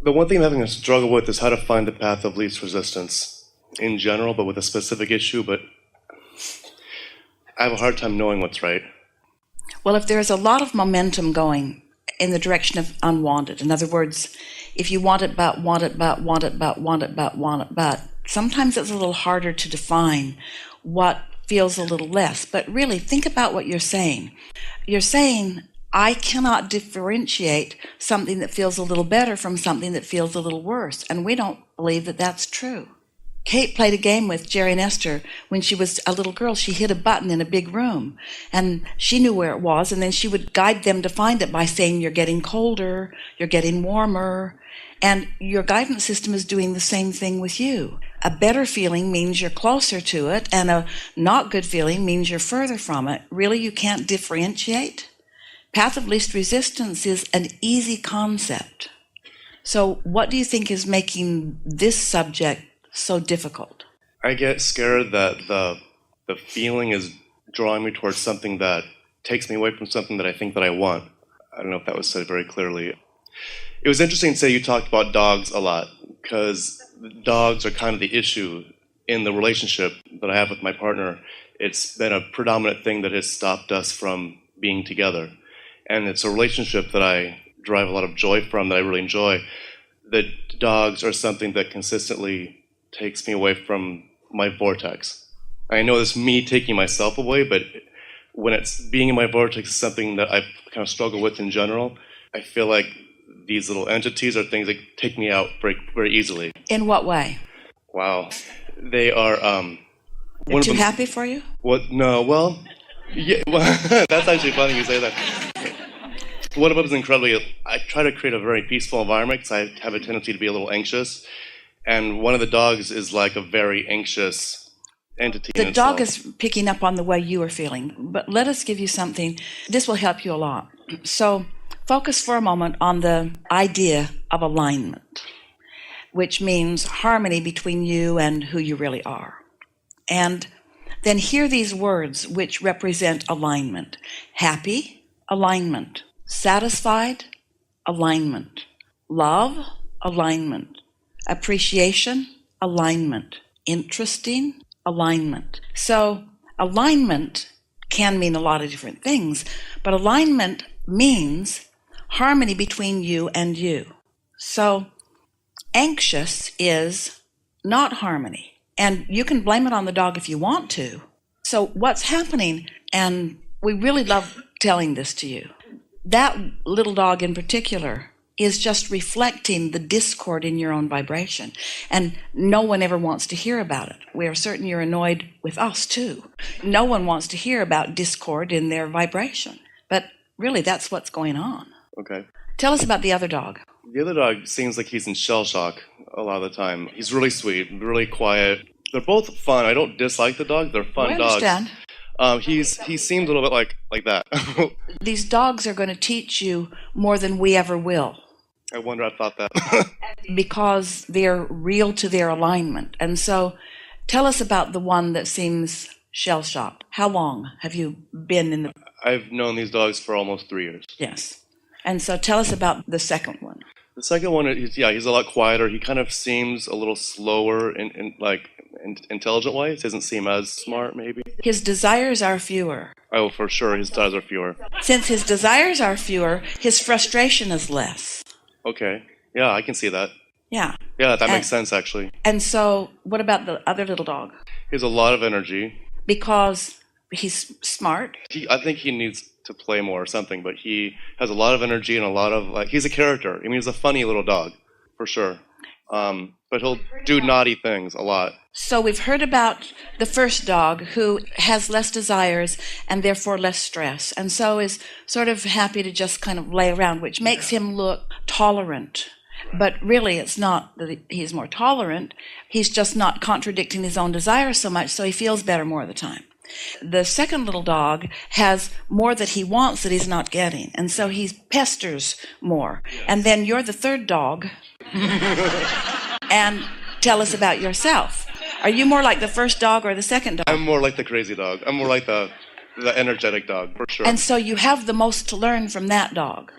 The one thing I'm having a struggle with is how to find the path of least resistance in general, but with a specific issue, but I have a hard time knowing what's right. Well, if there's a lot of momentum going in the direction of unwanted, in other words, if you want it but, sometimes it's a little harder to define what feels a little less. But really, think about what you're saying. You're saying, I cannot differentiate something that feels a little better from something that feels a little worse. And we don't believe that that's true. Kate played a game with Jerry and Esther when she was a little girl. She hit a button in a big room, and she knew where it was, and then she would guide them to find it by saying, you're getting colder, you're getting warmer, and your guidance system is doing the same thing with you. A better feeling means you're closer to it, and a not good feeling means you're further from it. Really, you can't differentiate? Path of least resistance is an easy concept. So what do you think is making this subject so difficult? I get scared that the feeling is drawing me towards something that takes me away from something that I think that I want. I don't know if that was said very clearly. It was interesting to say you talked about dogs a lot, because dogs are kind of the issue in the relationship that I have with my partner. It's been a predominant thing that has stopped us from being together. And it's a relationship that I derive a lot of joy from, that I really enjoy. The dogs are something that consistently takes me away from my vortex. I know it's me taking myself away, but when it's being in my vortex is something that I kind of struggle with in general. I feel like these little entities are things that take me out very, very easily. In what way? Wow. They are... They're too happy for you? What? No, well... Yeah, well, that's actually funny you say that. One of them is incredibly... I try to create a very peaceful environment because I have a tendency to be a little anxious. And one of the dogs is like a very anxious entity. The dog is picking up on the way you are feeling. But let us give you something. This will help you a lot. So focus for a moment on the idea of alignment, which means harmony between you and who you really are. And then hear these words which represent alignment. Happy, alignment. Satisfied, alignment. Love, alignment. Appreciation, alignment. Interesting, alignment. So alignment can mean a lot of different things, but alignment means harmony between you and you. So anxious is not harmony, and you can blame it on the dog if you want to. So what's happening, and we really love telling this to you, that little dog in particular is just reflecting the discord in your own vibration. And no one ever wants to hear about it. We are certain you're annoyed with us too. No one wants to hear about discord in their vibration. But really, that's what's going on. Okay. Tell us about the other dog. The other dog seems like he's in shell shock a lot of the time. He's really sweet, really quiet. They're both fun. I don't dislike the dog. They're fun dogs. I understand. He seems a little bit like that. These dogs are going to teach you more than we ever will. I wonder I thought that. Because they're real to their alignment. And so tell us about the one that seems shell-shocked. How long have you been in the... I've known these dogs for almost 3 years. Yes. And so tell us about the second one. The second one, he's a lot quieter. He kind of seems a little slower in intelligent ways. He doesn't seem as smart, maybe. His desires are fewer. Oh, for sure, his desires are fewer. Since his desires are fewer, his frustration is less. Okay. Yeah, I can see that. Yeah. Yeah, that makes sense, actually. And so what about the other little dog? He has a lot of energy. Because he's smart? I think he needs to play more or something, but he has a lot of energy and a lot of, he's a character. I mean, he's a funny little dog, for sure. But he'll do naughty things a lot. So we've heard about the first dog who has less desires and therefore less stress, and so is sort of happy to just kind of lay around, which makes him look tolerant. But really it's not that he's more tolerant, he's just not contradicting his own desires so much, so he feels better more of the time. The second little dog has more that he wants that he's not getting, and so he pesters more. And then you're the third dog. And tell us about yourself. Are you more like the first dog or the second dog? I'm more like the crazy dog. I'm more like the energetic dog, for sure. And so you have the most to learn from that dog.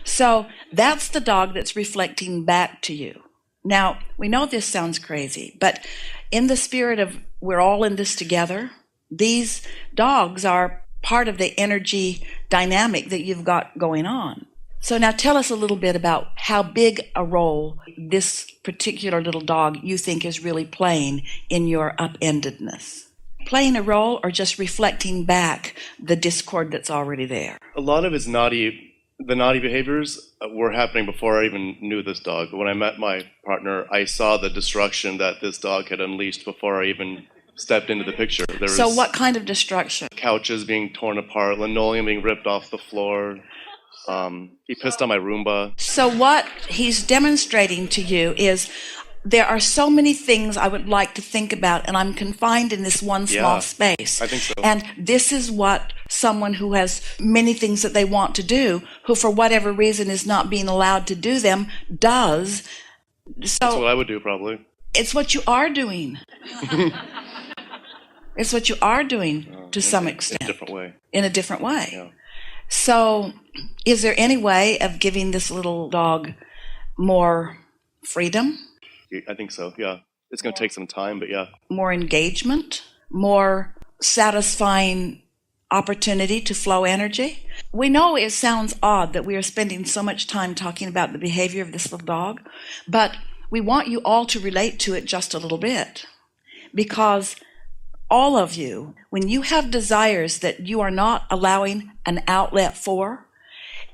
So that's the dog that's reflecting back to you. Now, we know this sounds crazy, but in the spirit of we're all in this together, these dogs are part of the energy dynamic that you've got going on. So now tell us a little bit about how big a role this particular little dog you think is really playing in your upendedness. Playing a role or just reflecting back the discord that's already there? A lot of his naughty behaviors were happening before I even knew this dog. When I met my partner, I saw the destruction that this dog had unleashed before I even stepped into the picture. So what kind of destruction? Couches being torn apart, linoleum being ripped off the floor. He pissed on my Roomba. So what he's demonstrating to you is there are so many things I would like to think about, and I'm confined in this one small space. I think so. And this is what someone who has many things that they want to do, who for whatever reason is not being allowed to do them, does. So that's what I would do, probably. It's what you are doing. It's what you are doing to some extent. In a different way. In a different way. Yeah. So is there any way of giving this little dog more freedom? I think so, yeah. It's going to take some time, but yeah. More engagement? More satisfying opportunity to flow energy? We know it sounds odd that we are spending so much time talking about the behavior of this little dog, but we want you all to relate to it just a little bit. Because all of you, when you have desires that you are not allowing an outlet for,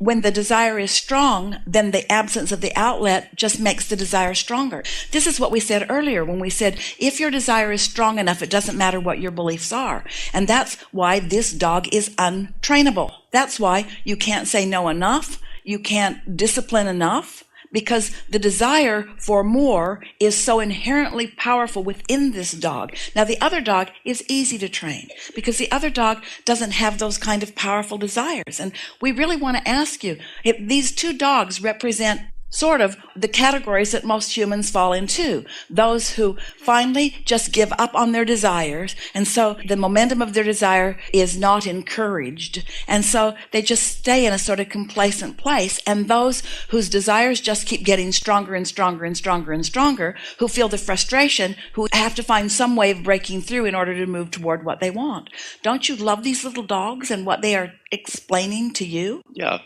when the desire is strong, then the absence of the outlet just makes the desire stronger. This is what we said earlier when we said, if your desire is strong enough, it doesn't matter what your beliefs are. And that's why this dog is untrainable. That's why you can't say no enough. You can't discipline enough. Because the desire for more is so inherently powerful within this dog. Now, the other dog is easy to train because the other dog doesn't have those kind of powerful desires. And we really want to ask you, if these two dogs represent sort of the categories that most humans fall into. Those who finally just give up on their desires, and so the momentum of their desire is not encouraged, and so they just stay in a sort of complacent place. And those whose desires just keep getting stronger and stronger and stronger and stronger, who feel the frustration, who have to find some way of breaking through in order to move toward what they want. Don't you love these little dogs and what they are explaining to you? Yeah.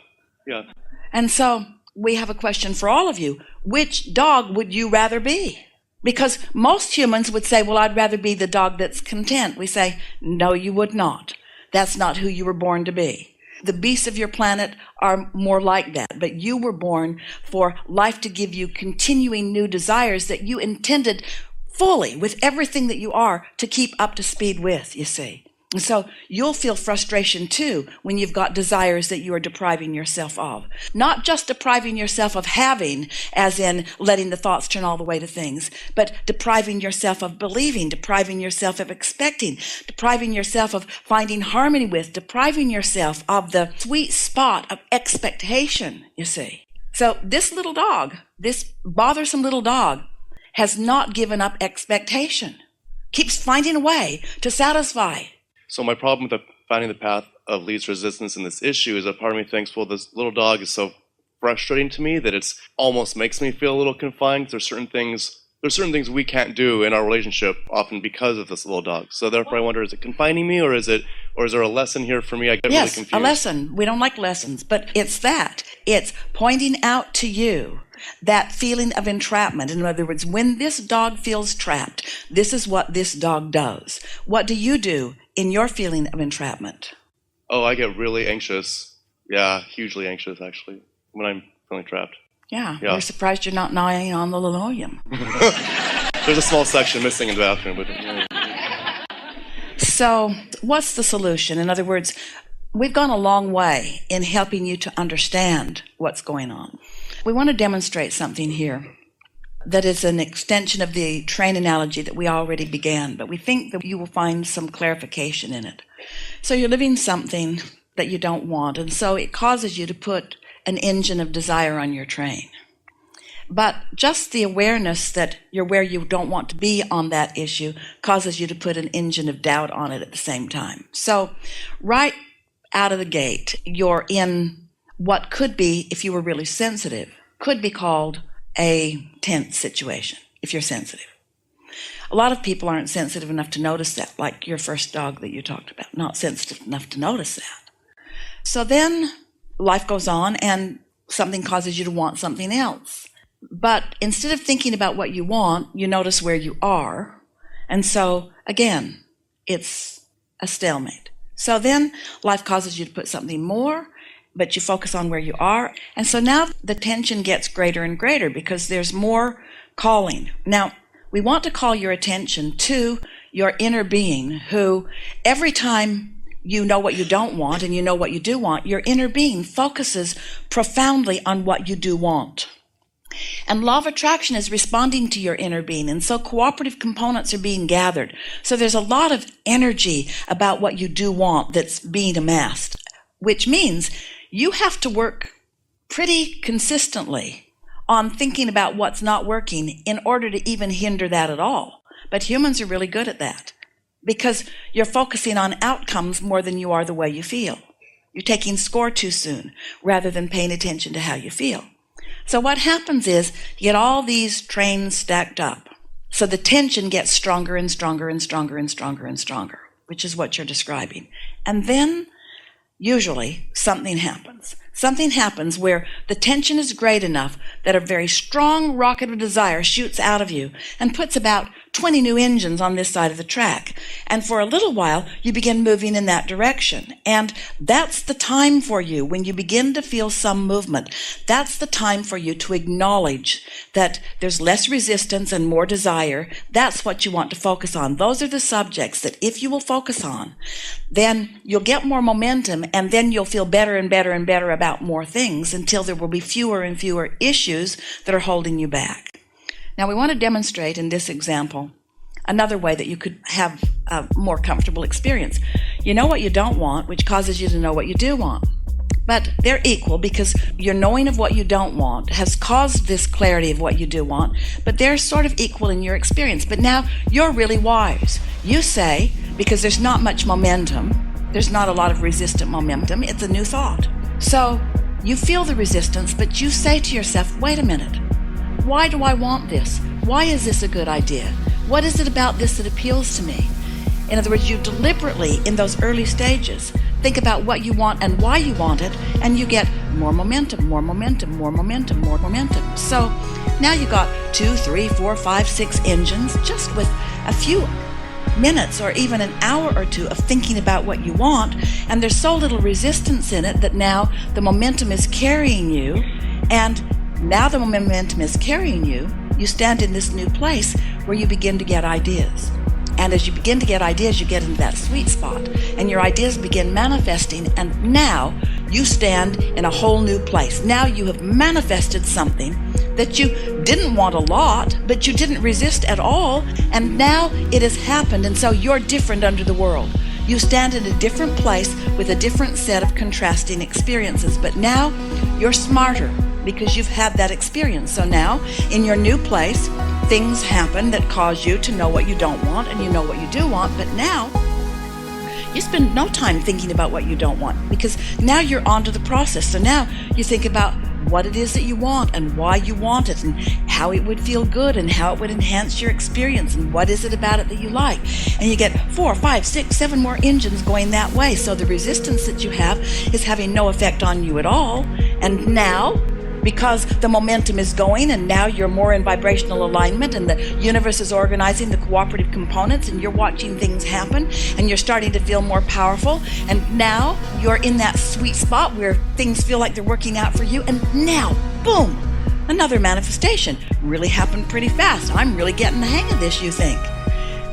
And so we have a question for all of you. Which dog would you rather be? Because most humans would say, well, I'd rather be the dog that's content. We say, no, you would not. That's not who you were born to be. The beasts of your planet are more like that, but you were born for life to give you continuing new desires that you intended fully, with everything that you are, to keep up to speed with, you see. And so you'll feel frustration too when you've got desires that you are depriving yourself of. Not just depriving yourself of having, as in letting the thoughts turn all the way to things, but depriving yourself of believing, depriving yourself of expecting, depriving yourself of finding harmony with, depriving yourself of the sweet spot of expectation, you see. So this little dog, this bothersome little dog, has not given up expectation, keeps finding a way to satisfy. So my problem with finding the path of least resistance in this issue is that part of me thinks, well, this little dog is so frustrating to me that it's almost makes me feel a little confined. There's certain things we can't do in our relationship often because of this little dog. So therefore I wonder, is it confining me or is there a lesson here for me? I get really confused. Yes, a lesson. We don't like lessons, but it's that. It's pointing out to you that feeling of entrapment. In other words, when this dog feels trapped, this is what this dog does. What do you do in your feeling of entrapment? Oh, I get really anxious. Yeah, hugely anxious, actually, when I'm feeling trapped. Yeah. We're surprised you're not gnawing on the linoleum. There's a small section missing in the bathroom. But, So what's the solution? In other words, we've gone a long way in helping you to understand what's going on. We want to demonstrate something here that is an extension of the train analogy that we already began, but we think that you will find some clarification in it. So you're living something that you don't want, and so it causes you to put an engine of desire on your train. But just the awareness that you're where you don't want to be on that issue causes you to put an engine of doubt on it at the same time. So right out of the gate, you're in what could be, if you were really sensitive, could be called a tense situation if you're sensitive. A lot of people aren't sensitive enough to notice that, like your first dog that you talked about, not sensitive enough to notice that. So then life goes on and something causes you to want something else. But instead of thinking about what you want, you notice where you are. And so, again, it's a stalemate. So then life causes you to put something more, but you focus on where you are. And so now the tension gets greater and greater because there's more calling. Now, we want to call your attention to your inner being, who every time you know what you don't want and you know what you do want, your inner being focuses profoundly on what you do want. And law of attraction is responding to your inner being, and so cooperative components are being gathered. So there's a lot of energy about what you do want that's being amassed, which means you have to work pretty consistently on thinking about what's not working in order to even hinder that at all. But humans are really good at that because you're focusing on outcomes more than you are the way you feel. You're taking score too soon rather than paying attention to how you feel. So what happens is you get all these trains stacked up. So the tension gets stronger and stronger and stronger and stronger and stronger, which is what you're describing. And then usually something happens. Something happens where the tension is great enough that a very strong rocket of desire shoots out of you and puts about 20 new engines on this side of the track. And for a little while, you begin moving in that direction. And that's the time for you, when you begin to feel some movement, that's the time for you to acknowledge that there's less resistance and more desire. That's what you want to focus on. Those are the subjects that if you will focus on, then you'll get more momentum, and then you'll feel better and better and better about more things until there will be fewer and fewer issues that are holding you back. Now, we want to demonstrate in this example another way that you could have a more comfortable experience. You know what you don't want, which causes you to know what you do want. But they're equal because your knowing of what you don't want has caused this clarity of what you do want, but they're sort of equal in your experience. But now you're really wise. You say, because there's not much momentum, there's not a lot of resistant momentum, it's a new thought. So you feel the resistance, but you say to yourself, wait a minute. Why do I want this? Why is this a good idea? What is it about this that appeals to me? In other words, you deliberately, in those early stages, think about what you want and why you want it, and you get more momentum, more momentum, more momentum, more momentum. So now you've got 2, 3, 4, 5, 6 engines just with a few minutes or even an hour or two of thinking about what you want, and there's so little resistance in it that now the momentum is carrying you, and now the momentum is carrying you, you stand in this new place where you begin to get ideas. And as you begin to get ideas, you get into that sweet spot, and your ideas begin manifesting, and now you stand in a whole new place. Now you have manifested something that you didn't want a lot, but you didn't resist at all, and now it has happened, and so you're different under the world. You stand in a different place with a different set of contrasting experiences, but now you're smarter because you've had that experience. So now, in your new place, things happen that cause you to know what you don't want and you know what you do want, but now you spend no time thinking about what you don't want because now you're onto the process. So now you think about what it is that you want and why you want it and how it would feel good and how it would enhance your experience and what is it about it that you like. And you get 4, 5, 6, 7 more engines going that way. So the resistance that you have is having no effect on you at all. And now, because the momentum is going and now you're more in vibrational alignment and the universe is organizing the cooperative components and you're watching things happen and you're starting to feel more powerful, and now you're in that sweet spot where things feel like they're working out for you, and now, boom, another manifestation. Really happened pretty fast. I'm really getting the hang of this, you think.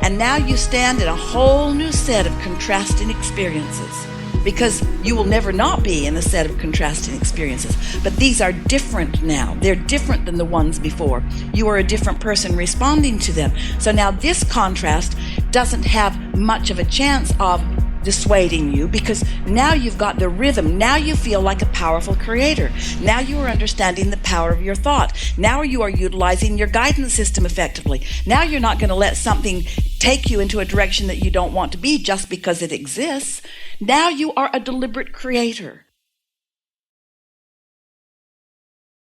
And now you stand in a whole new set of contrasting experiences, because you will never not be in a set of contrasting experiences. But these are different now. They're different than the ones before. You are a different person responding to them. So now this contrast doesn't have much of a chance of dissuading you, because now you've got the rhythm. Now you feel like a powerful creator. Now you are understanding the power of your thought. Now you are utilizing your guidance system effectively. Now you're not going to let something take you into a direction that you don't want to be just because it exists. Now you are a deliberate creator.